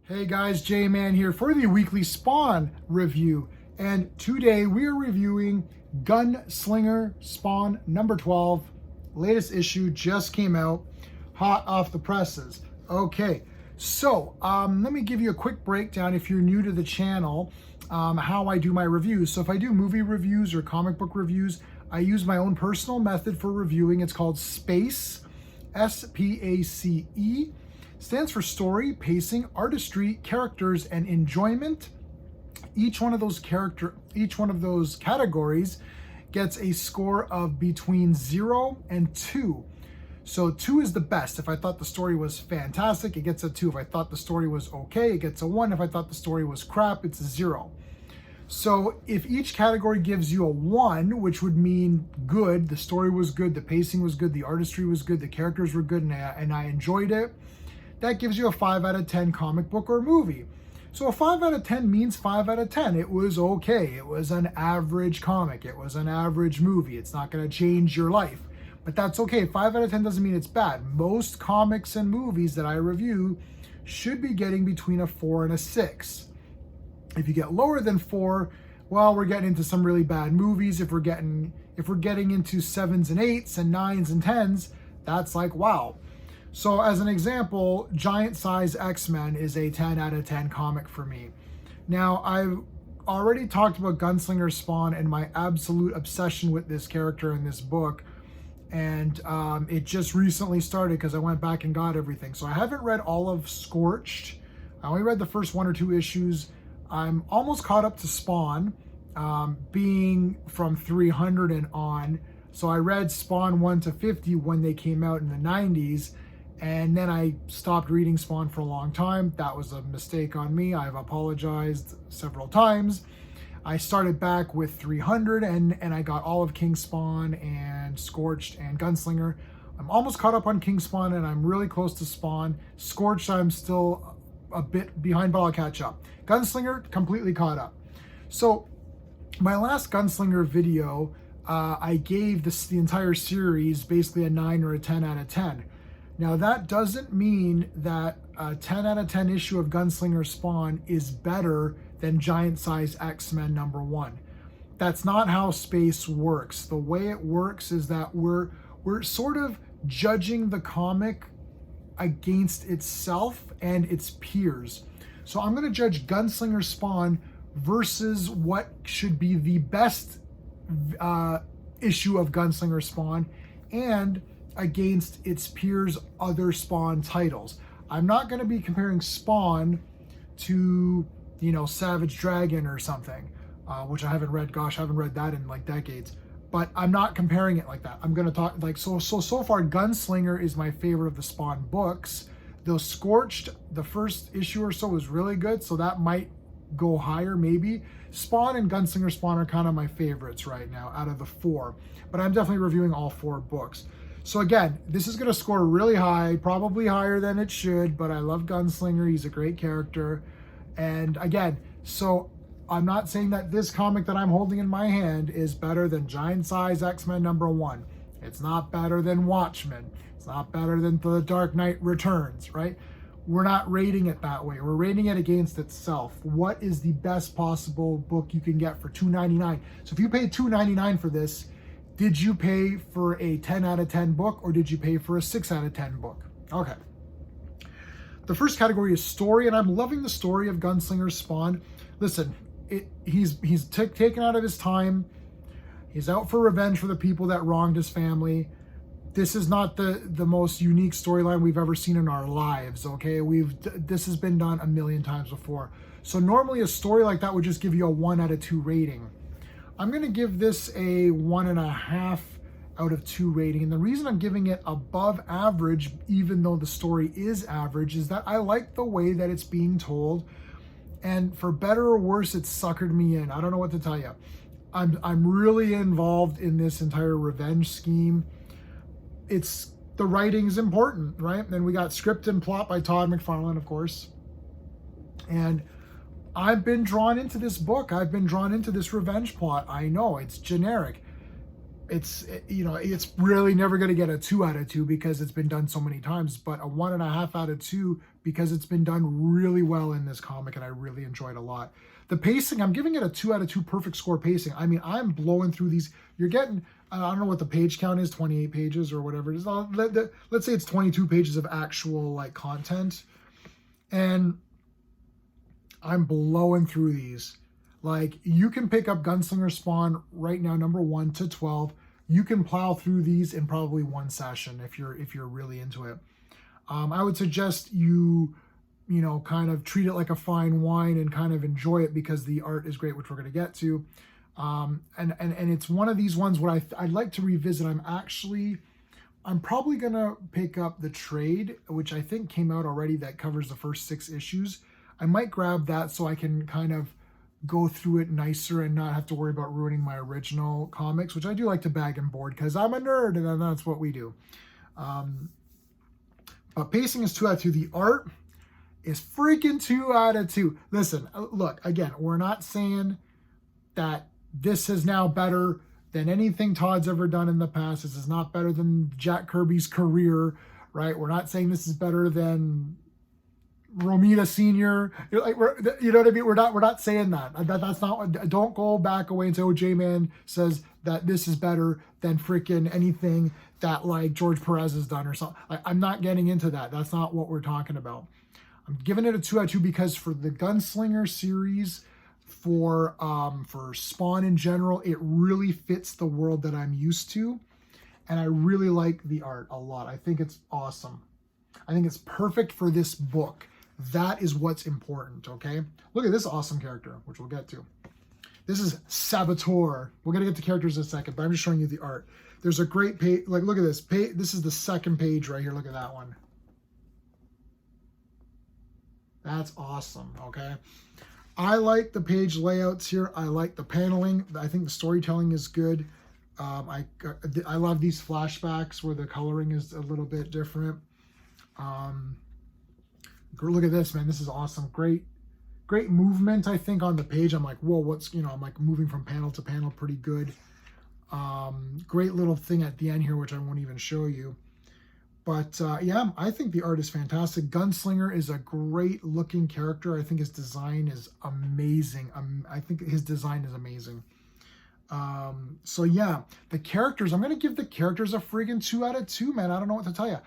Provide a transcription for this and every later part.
Hey guys, J-Man here for the weekly Spawn review. And today we are reviewing Gunslinger Spawn number 12. Latest issue just came out, hot off the presses. Okay, so let me give you a quick breakdown if you're new to the channel, how I do my reviews. So if I do movie reviews or comic book reviews, I use my own personal method for reviewing. It's called SPACE, S-P-A-C-E. Stands for story, pacing, artistry, characters, and enjoyment. Each one of those categories gets a score of between 0 and 2. So 2 is the best. If I thought the story was fantastic, it gets a 2. If I thought the story was okay, it gets a 1. If I thought the story was crap, it's a 0. So if each category gives you a 1, which would mean good, the story was good, the pacing was good, the artistry was good, the characters were good, and I enjoyed it, that gives you a 5 out of 10 comic book or movie. So a 5 out of 10 means 5 out of 10. It was okay. It was an average comic. It was an average movie. It's not going to change your life, but that's okay. 5 out of 10 doesn't mean it's bad. Most comics and movies that I review should be getting between a 4 and a 6. If you get lower than 4, well, we're getting into some really bad movies. If we're getting into 7s and 8s and 9s and 10s, that's like, wow. So as an example, Giant Size X-Men is a 10 out of 10 comic for me. Now, I've already talked about Gunslinger Spawn and my absolute obsession with this character in this book. And it just recently started because I went back and got everything. So I haven't read all of Scorched. I only read the first 1 or 2 issues. I'm almost caught up to Spawn, being from 300 and on. So I read Spawn 1 to 50 when they came out in the 90s. And then I stopped reading Spawn for a long time. That was a mistake on me. I've apologized several times. I started back with 300 and I got all of King Spawn and Scorched and Gunslinger. I'm almost caught up on King Spawn and I'm really close to Spawn. Scorched, I'm still a bit behind, but I'll catch up. Gunslinger, completely caught up. So my last Gunslinger video, I gave the entire series basically a 9 or a 10 out of 10. Now, that doesn't mean that a 10 out of 10 issue of Gunslinger Spawn is better than Giant Size X-Men number 1. That's not how space works. The way it works is that we're sort of judging the comic against itself and its peers. So I'm going to judge Gunslinger Spawn versus what should be the best issue of Gunslinger Spawn and against its peers' other Spawn titles. I'm not going to be comparing Spawn to, Savage Dragon or something, which I haven't read. Gosh, I haven't read that in like decades. But I'm not comparing it like that. I'm going to talk like so far. Gunslinger is my favorite of the Spawn books. Though Scorched, the first issue or so, was really good, so that might go higher maybe. Spawn and Gunslinger Spawn are kind of my favorites right now out of the 4. But I'm definitely reviewing all 4 books. So again, this is going to score really high, probably higher than it should, but I love Gunslinger. He's a great character. And again, so I'm not saying that this comic that I'm holding in my hand is better than Giant Size X-Men number 1. It's not better than Watchmen. It's not better than The Dark Knight Returns, right? We're not rating it that way. We're rating it against itself. What is the best possible book you can get for $2.99? So if you pay $2.99 for this, did you pay for a 10 out of 10 book or did you pay for a 6 out of 10 book? Okay. The first category is story, and I'm loving the story of Gunslinger Spawn. Listen, he's taken out of his time. He's out for revenge for the people that wronged his family. This is not the most unique storyline we've ever seen in our lives, okay? This has been done a million times before. So normally a story like that would just give you a 1 out of 2 rating. I'm going to give this a 1.5 out of 2 rating. And the reason I'm giving it above average, even though the story is average, is that I like the way that it's being told. And for better or worse, it suckered me in. I don't know what to tell you. I'm really involved in this entire revenge scheme. The writing's important, right? And we got script and plot by Todd McFarlane, of course. And I've been drawn into this book. I've been drawn into this revenge plot. I know it's generic. It's really never going to get a 2 out of 2 because it's been done so many times, but a 1.5 out of 2 because it's been done really well in this comic and I really enjoyed a lot. The pacing, I'm giving it a 2 out of 2 perfect score pacing. I mean, I'm blowing through these. You're getting, I don't know what the page count is, 28 pages or whatever it is. Let's say it's 22 pages of actual like content. And I'm blowing through these. Like, you can pick up Gunslinger Spawn right now, number 1 to 12. You can plow through these in probably one session if you're really into it. I would suggest you know, kind of treat it like a fine wine and kind of enjoy it because the art is great, which we're going to get to. And it's one of these ones where I'd like to revisit. I'm probably going to pick up the trade, which I think came out already, that covers the first 6 issues. I might grab that so I can kind of go through it nicer and not have to worry about ruining my original comics, which I do like to bag and board because I'm a nerd and that's what we do. But pacing is 2 out of 2. The art is freaking 2 out of 2. Listen, look, again, we're not saying that this is now better than anything Todd's ever done in the past. This is not better than Jack Kirby's career, right? We're not saying this is better than Romita Sr. Like, you know what I mean? We're not saying that. That's not. Don't go back away and say, "Oh, J-Man says that this is better than freaking anything that like George Perez has done or something." I'm not getting into that. That's not what we're talking about. I'm giving it a 2 out of 2 because for the Gunslinger series, for Spawn in general, it really fits the world that I'm used to, and I really like the art a lot. I think it's awesome. I think it's perfect for this book. That is what's important, okay? Look at this awesome character, which we'll get to. This is Saboteur. We're going to get to characters in a second, but I'm just showing you the art. There's a great page. Like, look at this. This is the second page right here. Look at that one. That's awesome, okay? I like the page layouts here. I like the paneling. I think the storytelling is good. I love these flashbacks where the coloring is a little bit different. Look at this, man. This is awesome. Great movement, I think, on the page. I'm like, whoa, I'm like moving from panel to panel pretty good. Great little thing at the end here, which I won't even show you. But yeah, I think the art is fantastic. Gunslinger is a great looking character. I think his design is amazing. I think his design is amazing. So yeah, the characters, I'm going to give the characters a friggin' 2 out of 2, man. I don't know what to tell you.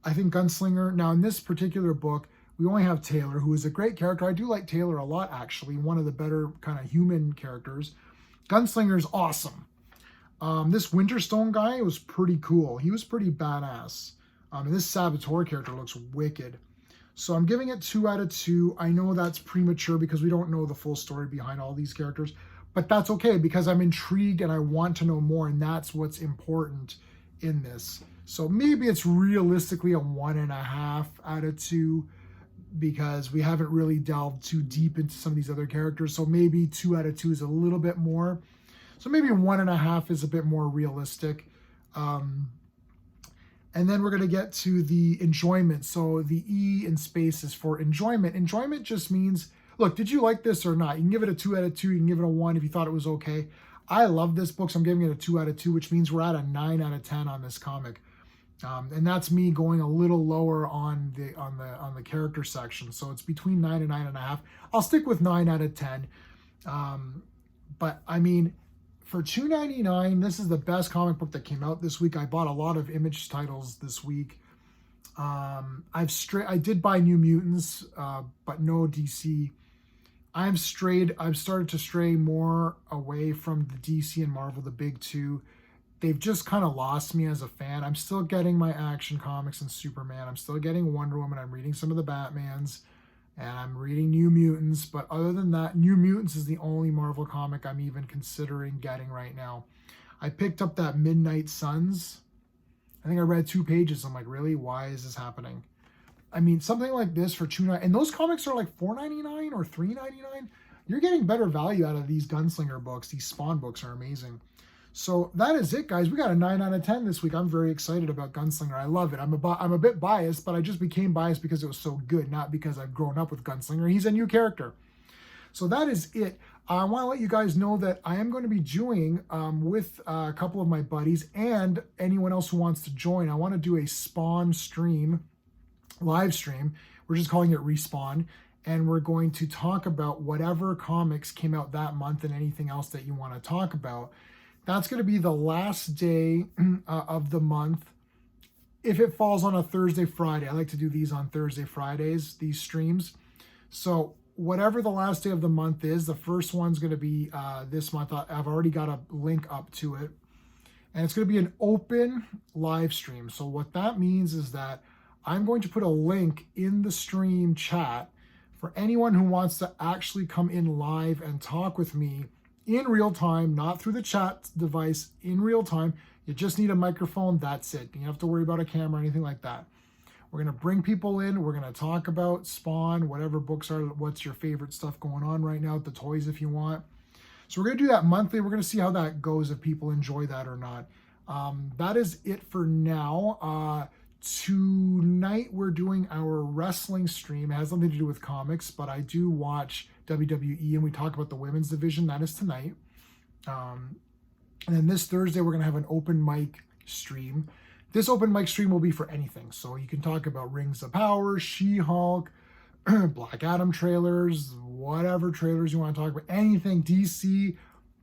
I think Gunslinger, now in this particular book, we only have Taylor, who is a great character. I do like Taylor a lot, actually. One of the better kind of human characters. Gunslinger is awesome. This Winterstone guy was pretty cool. He was pretty badass. And this Saboteur character looks wicked. So I'm giving it 2 out of 2. I know that's premature because we don't know the full story behind all these characters. But that's okay because I'm intrigued and I want to know more. And that's what's important in this. So maybe it's realistically a 1.5 out of 2 because we haven't really delved too deep into some of these other characters. So maybe 2 out of 2 is a little bit more. So maybe 1.5 is a bit more realistic. And then we're going to get to the enjoyment. So the E in space is for enjoyment. Enjoyment just means, look, did you like this or not? You can give it a 2 out of 2. You can give it a 1 if you thought it was okay. I love this book, so I'm giving it a 2 out of 2, which means we're at a 9 out of 10 on this comic. And that's me going a little lower on the character section. So it's between 9 and 9.5. I'll stick with 9 out of 10. But I mean, for $2.99, this is the best comic book that came out this week. I bought a lot of Image titles this week. I did buy New Mutants, but no DC. I've started to stray more away from the DC and Marvel, the big two. They've just kind of lost me as a fan. I'm still getting my Action Comics and Superman. I'm still getting Wonder Woman. I'm reading some of the Batmans. And I'm reading New Mutants, but other than that, New Mutants is the only Marvel comic I'm even considering getting right now. I picked up that Midnight Suns. I think I read 2 pages. I'm like, really? Why is this happening? I mean, something like this for $2.99, and those comics are like $4.99 or $3.99. You're getting better value out of these Gunslinger books. These Spawn books are amazing. So that is it, guys. We got a 9 out of 10 this week. I'm very excited about Gunslinger. I love it. I'm a bit biased, but I just became biased because it was so good, not because I've grown up with Gunslinger. He's a new character. So that is it. I want to let you guys know that I am going to be doing with a couple of my buddies and anyone else who wants to join. I want to do a Spawn stream, live stream, We're just calling it Respawn. And we're going to talk about whatever comics came out that month and anything else that you want to talk about. That's going to be the last day of the month. If it falls on a Thursday, Friday, I like to do these on Thursday, Fridays, these streams. So whatever the last day of the month is, the first one's going to be this month. I've already got a link up to it. And it's going to be an open live stream. So what that means is that I'm going to put a link in the stream chat for anyone who wants to actually come in live and talk with me in real time, not through the chat device, in real time. You just need a microphone, that's it. You don't have to worry about a camera or anything like that. We're going to bring people in. We're going to talk about Spawn, whatever books are, what's your favorite stuff going on right now, the toys if you want. So we're going to do that monthly. We're going to see how that goes, if people enjoy that or not. That is it for now. Tonight we're doing our wrestling stream. It has nothing to do with comics, but I do watch WWE and we talk about the women's division. That is tonight. And then this Thursday we're going to have an open mic stream. This open mic stream will be for anything. So you can talk about Rings of Power, She-Hulk, Black Adam trailers, whatever trailers you want to talk about, anything DC.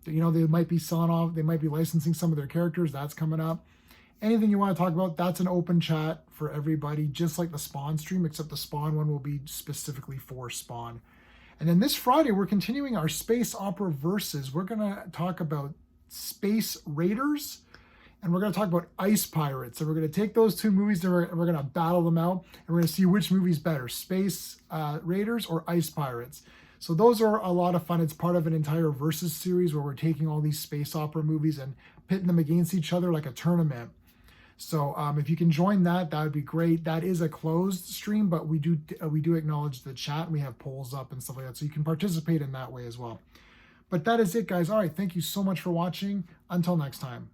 You know, they might be selling off, they might be licensing some of their characters. That's coming up. Anything you want to talk about, that's an open chat for everybody, just like the Spawn stream, except the Spawn one will be specifically for Spawn. And then this Friday, we're continuing our Space Opera Versus. We're going to talk about Space Raiders, and we're going to talk about Ice Pirates. So we're going to take those two movies and we're going to battle them out, and we're going to see which movie's better, Space Raiders or Ice Pirates. So those are a lot of fun. It's part of an entire Versus series where we're taking all these space opera movies and pitting them against each other like a tournament. So if you can join that, that would be great. That is a closed stream, but we do acknowledge the chat. We have polls up and stuff like that, so you can participate in that way as well. But that is it, guys. All right, thank you so much for watching. Until next time.